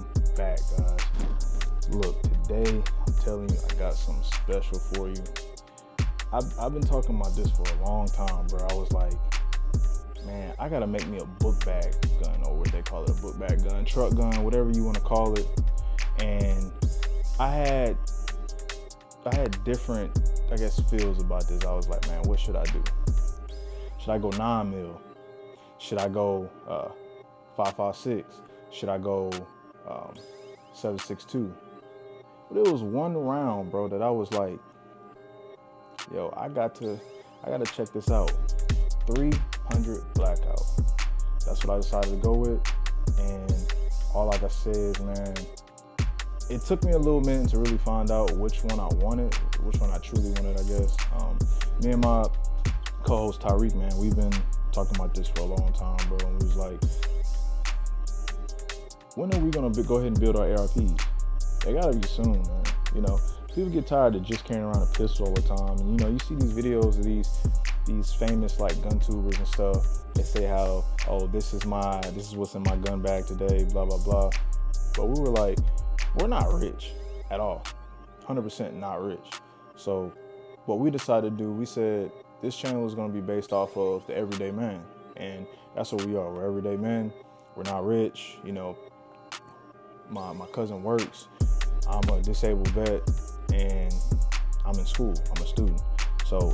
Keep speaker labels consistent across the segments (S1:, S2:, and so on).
S1: Welcome back, guys. Look, today I'm telling you, I got something special for you. I've been talking about this for a long time, bro. I was like, man, I gotta make me a book bag gun, or what they call it, a book bag gun, truck gun, whatever you want to call it. And I had different, I guess, feels about this. I was like, man, what should I do? Should I go 9mm? Should I go 5.56? Should I go 7.62? But it was one round, bro, that I was like, yo, I gotta check this out. 300 blackout. That's what I decided to go with. And all I gotta say is, man, it took me a little minute to really find out which one I wanted, which one I truly wanted, I guess. Me and my co-host Tyreek, man, we've been talking about this for a long time, bro. And we was like, when are we gonna go ahead and build our ARPs? They gotta be soon, man. You know, people get tired of just carrying around a pistol all the time. And you know, you see these videos of these famous like gun tubers and stuff. They say how, oh, this is what's in my gun bag today, blah blah blah. But we were like, we're not rich at all, 100% not rich. So what we decided to do, we said this channel is going to be based off of the everyday man, and that's what we are. We're everyday men. We're not rich. You know, my cousin works. I'm a disabled vet, and I'm in school. I'm a student. So,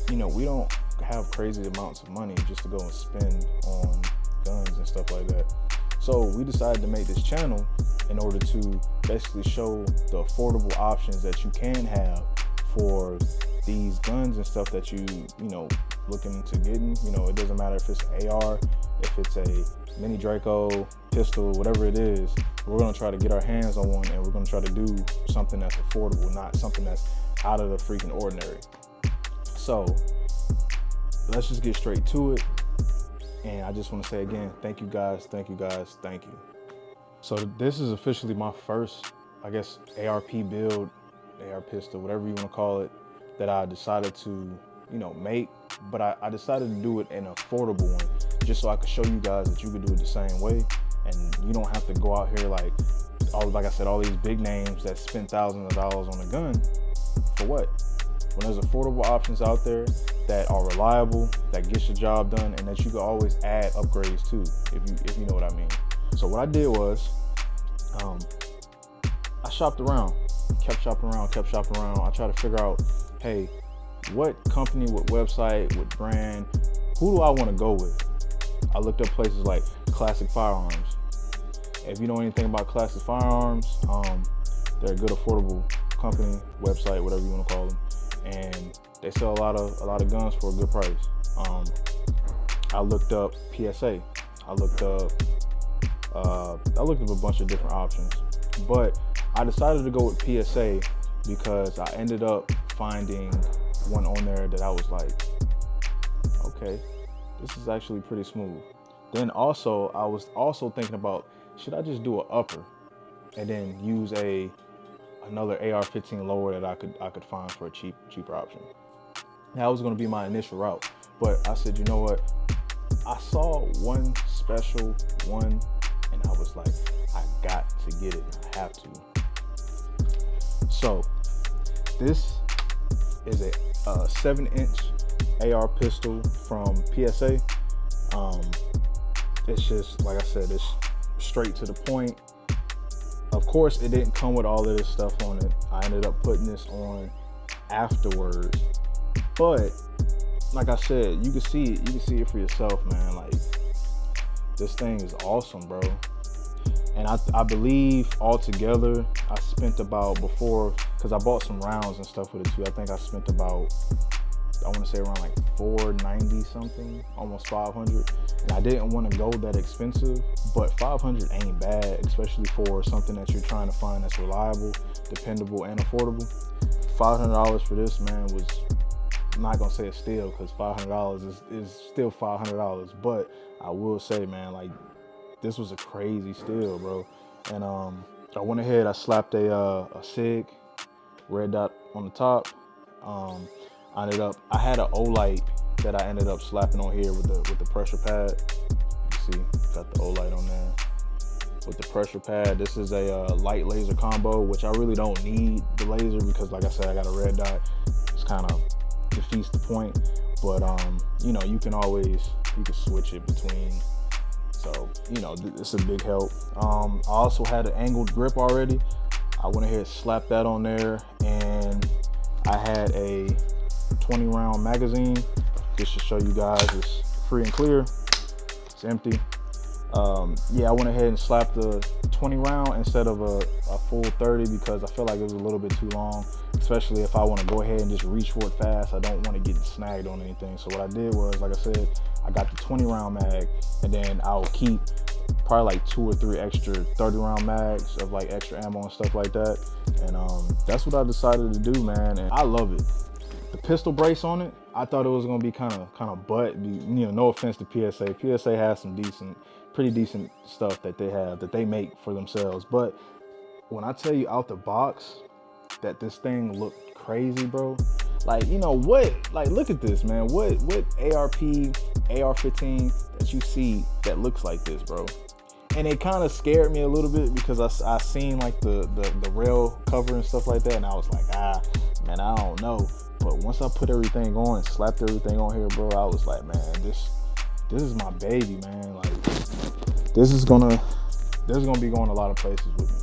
S1: you know, we don't have crazy amounts of money just to go and spend on guns and stuff like that. So we decided to make this channel in order to basically show the affordable options that you can have for these guns and stuff that you know, looking into getting. You know, it doesn't matter if it's AR, if it's a mini Draco, pistol, whatever it is. We're gonna try to get our hands on one, and we're gonna try to do something that's affordable, not something that's out of the freaking ordinary. So let's just get straight to it. And I just want to say again, thank you guys, thank you guys, thank you. So this is officially my first, I guess, ARP build, AR pistol, whatever you want to call it, that I decided to, you know, make. But I decided to do it an affordable one, just so I could show you guys that you could do it the same way, and you don't have to go out here like I said, all these big names that spend thousands of dollars on a gun. For what? When there's affordable options out there that are reliable, that gets the job done, and that you can always add upgrades to, if you know what I mean. So what I did was, I shopped around, kept shopping around. I tried to figure out, hey, what company, what website, what brand, who do I want to go with? I looked up places like Classic Firearms. If you know anything about Classic Firearms, they're a good affordable company, website, whatever you want to call them, and they sell a lot of guns for a good price. I looked up PSA. I looked up a bunch of different options, but I decided to go with PSA because I ended up finding one on there that I was like, okay, this is actually pretty smooth. Then also, I was also thinking about, should I just do an upper and then use another AR-15 lower that I could find for a cheaper option. That was going to be my initial route, but I said, you know what? I saw one special one, and I was like, I got to get it. I have to. So this is a 7-inch AR pistol from PSA. It's just, like I said, it's straight to the point. Of course, it didn't come with all of this stuff on it. I ended up putting this on afterwards. But like I said, you can see it. You can see it for yourself, man. Like, this thing is awesome, bro. And I believe altogether, I spent about, before, because I bought some rounds and stuff with it too, I think I spent about, I want to say around like $490 something, almost $500. And I didn't want to go that expensive, but $500 ain't bad, especially for something that you're trying to find that's reliable, dependable, and affordable. $500 for this, man, was, I'm not gonna say a steal, because $500 is still $500. But I will say, man, like, this was a crazy steal, bro. And I went ahead, I slapped a SIG red dot on the top. I had an Olight that I ended up slapping on here with the pressure pad. You see, got the Olight on there. with the pressure pad. This is a light laser combo, which I really don't need the laser because, like I said, I got a red dot. It's kind of defeats the point. But you know, you can switch it between. So, you know, it's a big help. I also had an angled grip already. I went ahead and slapped that on there, and I had a 20 round magazine just to show you guys it's free and clear. It's empty. Yeah, I went ahead and slapped the 20 round instead of a full 30 because I felt like it was a little bit too long, especially if I want to go ahead and just reach for it fast. I don't want to get snagged on anything. So what I did was, like I said, I got the 20 round mag, and then I'll keep probably like 2 or 3 extra 30 round mags of like extra ammo and stuff like that. And that's what I decided to do, man. And I love it. The pistol brace on it, I thought it was gonna be kind of butt. You know, no offense to PSA. PSA has some pretty decent stuff that they make for themselves. But when I tell you out the box that this thing looked crazy, bro. Like, you know what? Like, look at this, man. What ARP, AR-15 that you see that looks like this, bro? And it kind of scared me a little bit because I seen like the rail cover and stuff like that, and I was like, man, I don't know. But once I put everything on and slapped everything on here, bro, I was like, man, this is my baby, man. Like, this is gonna be going a lot of places with me.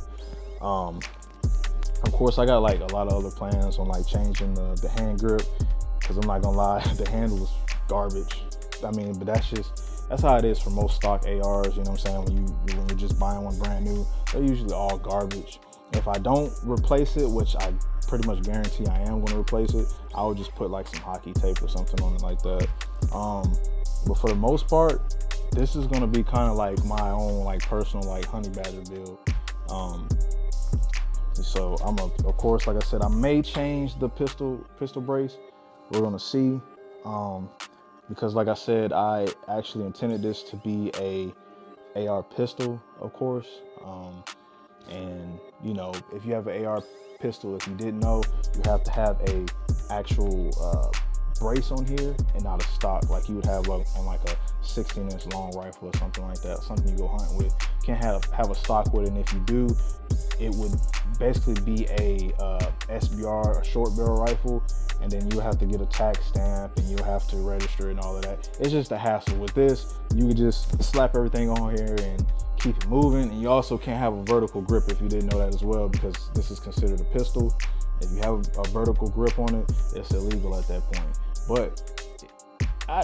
S1: Of course, I got like a lot of other plans on like changing the hand grip, because I'm not gonna lie, the handle is garbage. I mean, but that's how it is for most stock ARs. You know what I'm saying? When you're just buying one brand new, they're usually all garbage. If I don't replace it, which I pretty much guarantee I am going to replace it, I would just put like some hockey tape or something on it like that. But for the most part, this is going to be kind of like my own like personal like honey badger build. So of course, like I said, I may change the pistol brace. We're gonna see, because like I said, I actually intended this to be a AR pistol, of course. And you know, if you have an AR pistol, if you didn't know, you have to have a actual brace on here and not a stock like you would have like on like a 16-inch long rifle or something like that, something you go hunting with. You can't have a stock with it, and if you do, it would basically be a SBR, a short barrel rifle, and then you have to get a tax stamp and you have to register and all of that. It's just a hassle. With this, you could just slap everything on here and keep it moving. And you also can't have a vertical grip if you didn't know that as well, because this is considered a pistol. If you have a vertical grip on it, it's illegal at that point. But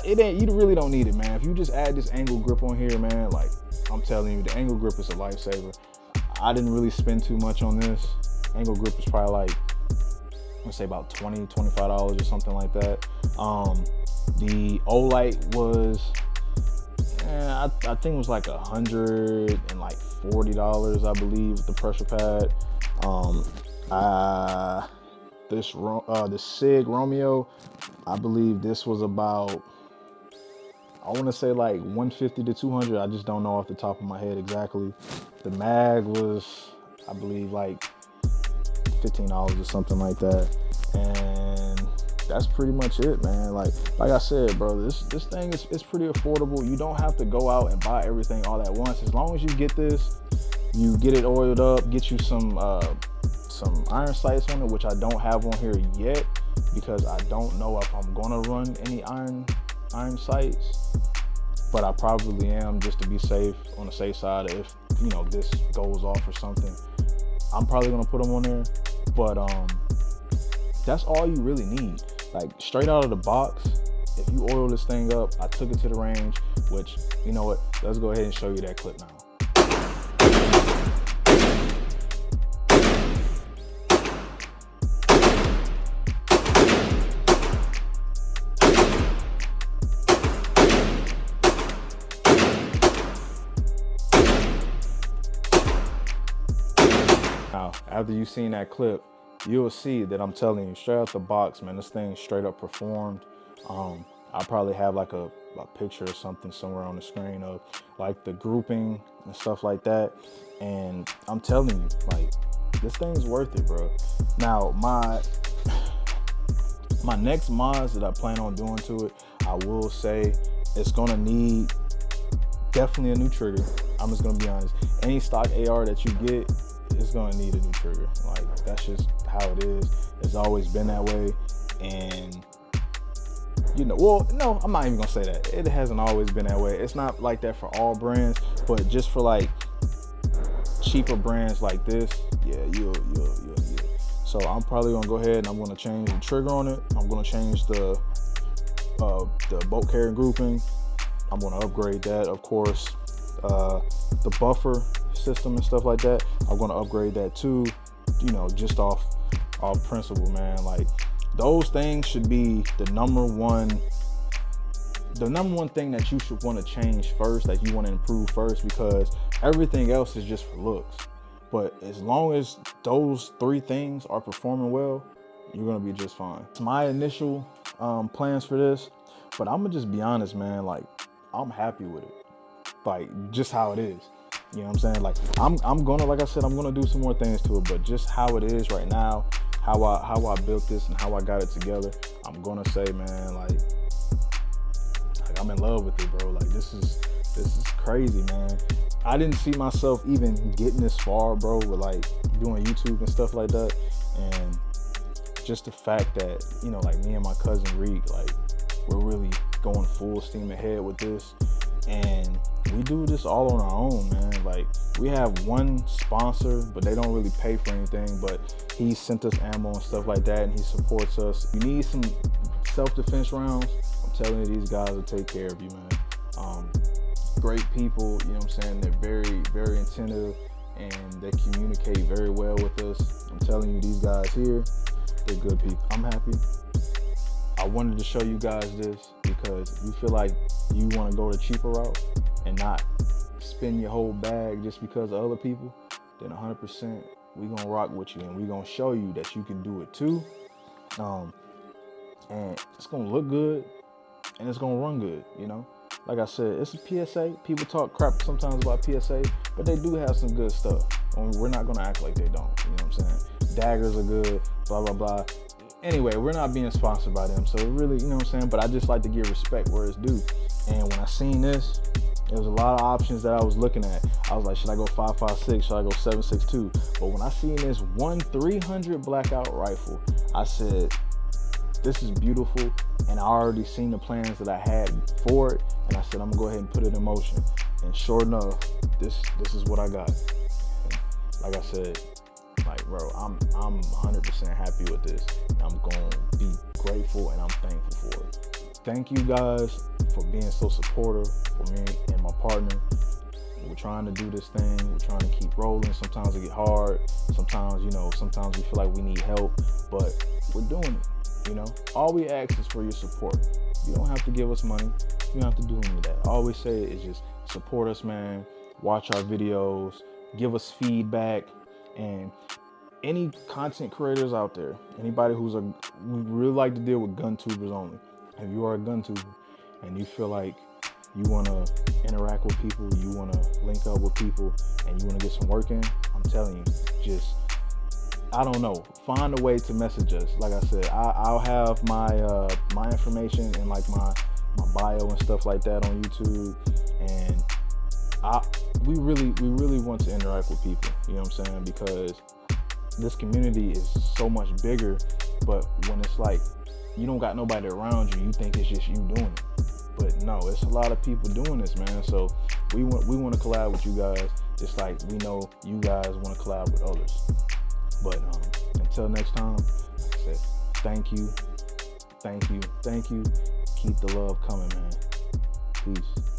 S1: you really don't need it, man. If you just add this angle grip on here, man, like I'm telling you, the angle grip is a lifesaver. I didn't really spend too much on this. Angle grip is probably like, let's say about $20, $25 or something like that. The Olight was, I think it was like $140, I believe, with the pressure pad. The SIG Romeo, I believe this was about, I want to say like 150 to 200. I just don't know off the top of my head exactly. The mag was, I believe, like $15 or something like that. And that's pretty much it, man. Like I said, bro, this thing is pretty affordable. You don't have to go out and buy everything all at once. As long as you get this, you get it oiled up, get you some iron sights on it, which I don't have on here yet because I don't know if I'm gonna run any iron sights, but I probably am, just to be safe, on the safe side. If you know this goes off or something, I'm probably gonna put them on there. But that's all you really need. Like straight out of the box, if you oil this thing up, I took it to the range, which, you know what, let's go ahead and show you that clip now. Now, after you've seen that clip, you'll see that I'm telling you, straight out the box, man, this thing straight up performed. I'll probably have like a picture or something somewhere on the screen of like the grouping and stuff like that. And I'm telling you, like, this thing's worth it, bro. Now, my next mods that I plan on doing to it, I will say it's gonna need definitely a new trigger. I'm just gonna be honest. Any stock AR that you get is gonna need a new trigger. Like, that's just how it is. It's always been that way. And you know, well, no, I'm not even gonna say that. It hasn't always been that way. It's not like that for all brands, but just for like cheaper brands like this, yeah, you'll get it. So I'm probably gonna go ahead and I'm gonna change the trigger on it. I'm gonna change the bolt carrying grouping. I'm gonna upgrade that, of course. The buffer system and stuff like that, I'm gonna upgrade that too. You know, just off principle, man. Like, those things should be the number one thing that you should want to change first, that you want to improve first, because everything else is just for looks. But as long as those 3 things are performing well, you're gonna be just fine. It's my initial plans for this, but I'm gonna just be honest, man. Like, I'm happy with it, like just how it is. You know what I'm saying? Like, I'm gonna, like I said, I'm gonna do some more things to it, but just how it is right now, how I built this and how I got it together, I'm gonna say, man, like I'm in love with it, bro. Like, this is crazy, man. I didn't see myself even getting this far, bro, with like doing YouTube and stuff like that. And just the fact that, you know, like me and my cousin Reek, like, we're really going full steam ahead with this. And we do this all on our own, man. Like, we have one sponsor, but they don't really pay for anything, but he sent us ammo and stuff like that, and he supports us. You need some self-defense rounds, I'm telling you, these guys will take care of you, man. Great people, you know what I'm saying? They're very, very attentive, and they communicate very well with us. I'm telling you, these guys here, they're good people. I'm happy. I wanted to show you guys this because if you feel like you want to go the cheaper route and not spend your whole bag just because of other people, then 100% we gonna rock with you, and we gonna show you that you can do it too. And it's gonna look good, and it's gonna run good, you know? Like I said, it's a PSA. People talk crap sometimes about PSA, but they do have some good stuff. And we're not gonna act like they don't, you know what I'm saying? Daggers are good, blah, blah, blah. Anyway, we're not being sponsored by them, so it really, you know what I'm saying? But I just like to give respect where it's due. And when I seen this, there was a lot of options that I was looking at. I was like, should I go 5.56? Should I go 7.62? But when I seen this 1-300 blackout rifle, I said, this is beautiful. And I already seen the plans that I had for it. And I said, I'm gonna go ahead and put it in motion. And sure enough, this is what I got. And like I said, like, bro, I'm 100% happy with this. I'm gonna be grateful and I'm thankful for it. Thank you guys for being so supportive for me and my partner. We're trying to do this thing. We're trying to keep rolling. Sometimes it get hard. Sometimes, you know, sometimes we feel like we need help, but we're doing it, you know? All we ask is for your support. You don't have to give us money. You don't have to do any of that. All we say is just support us, man. Watch our videos. Give us feedback. And any content creators out there, anybody we really like to deal with gun tubers only. If you are a gun tuber and you feel like you want to interact with people, you want to link up with people, and you want to get some work in, I'm telling you, just, I don't know, find a way to message us. Like I said, I'll have my my information and like my bio and stuff like that on YouTube, and we really want to interact with people, you know what I'm saying? Because this community is so much bigger, but when it's like you don't got nobody around you, you think it's just you doing it. But no, it's a lot of people doing this, man. So we want to collab with you guys, just like we know you guys want to collab with others. But until next time, like I said, thank you. Keep the love coming, man. Peace.